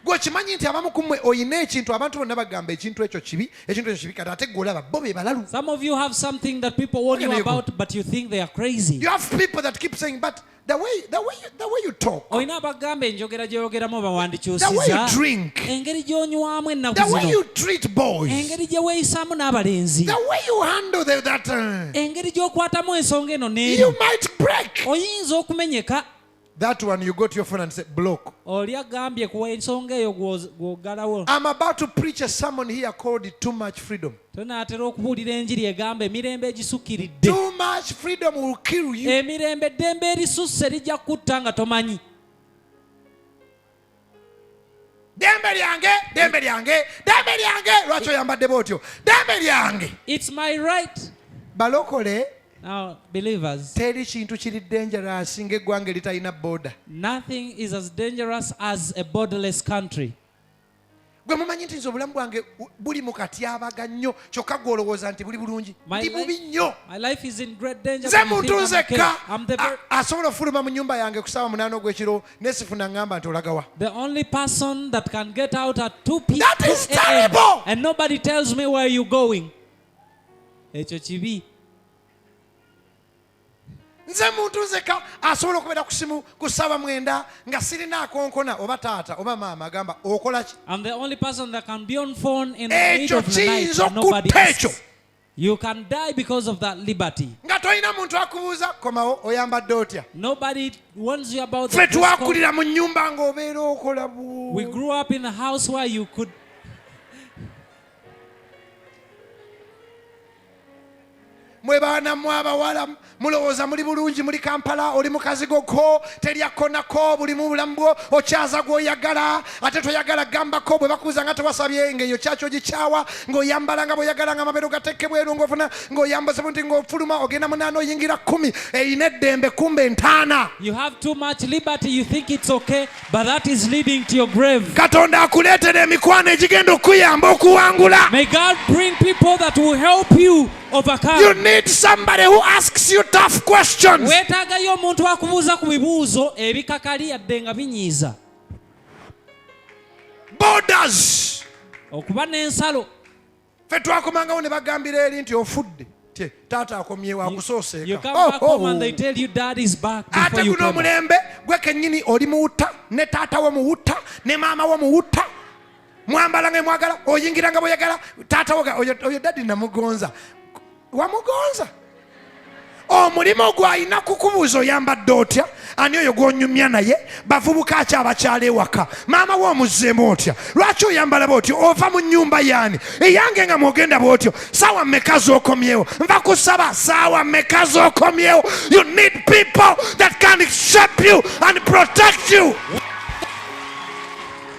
Gwokimanyi nti abamu kumwe oyina ekintu abantu bonna bagamba ekintu ekyo kibi kati ate gwolaba bo be balalu. Some of you have something that people warn you about, but you think they are crazy. You have people that keep saying, but the way you talk, the way you drink, the way you treat boys, the way you handle that, you might break. That one you go to your phone and say block. I'm about to preach a sermon here called Too Much Freedom. Too much freedom will kill you. It's my right. Balokole. Now, believers, nothing is as dangerous as a borderless country. My life is in great danger. I'm the only person that can get out at 2 p.m. That is terrible. And nobody tells me where you're going. Nze muntu nzeka asobola okubera kusimu kusaba mwenda nga sirina akonkona oba taata oba maama agamba okola ki. I'm the only person that can be on phone in the middle of the night. Nobody asks. You can die because of that liberty. Nga toyina muntu akubuuza komawo oyambadde otya. Nobody warns you about the twakulira mu nnyumba ng'obeera okola bu. We grew up in a house where you could. Mwebana mwabawala mulowooza muli bulungi muli Kampala oli mukazi goko teryakonako buli mu bulamu bwo okyaza gw'oyagala ate toyagala gambako bwe bakuuza nga tewasabye ng'eyo kyakyo gikyawa ng'oyambala nga bw'oyagala nga amabero gatekke bweru ng'ofuna ng'oyambaza bunti ng'ofuluma ogenda munaana oyingira 10 eyina eddembe kumbe ntaana. You have too much liberty, you think it's okay, but that is leading to your grave. Katonda akuleetera emikwano egigenda okuyamba okuwangula. May God bring people that will help you overcome. You need somebody who asks you tough questions. Weetaagayo omuntu akubuuza ku bibuuzo ebikakali yadde nga binyiiza. Borders. Okuba n'ensalo. Ffe twakomangawo ne bagambira eri nti ofudde. Taata akomyewo akusooseeka. You come back home and they tell you dad is back before you come. Ate guno omulembe gwe kennyini oli muwuta ne taata wo muwuta ne maama wo muwuta. Mwambala nga mwagala oyingira nga bw'oyagala taata wo oyo dadi namugonza. Wamugonza. Omulimu gw'alina kukubuuza oyambadde otya ani oyo gw'onyumya naye bavubuka ki abakyala ewaka maama wo omuzzeemu otya lwaki oyambala bw'otyo ova mu nnyumba yaani eyange nga mwogenda bw'otyo saawa mmeka z'okomyewo nva kusaba saawa mmeka z'okomyewo. You need people that can shape you and protect you.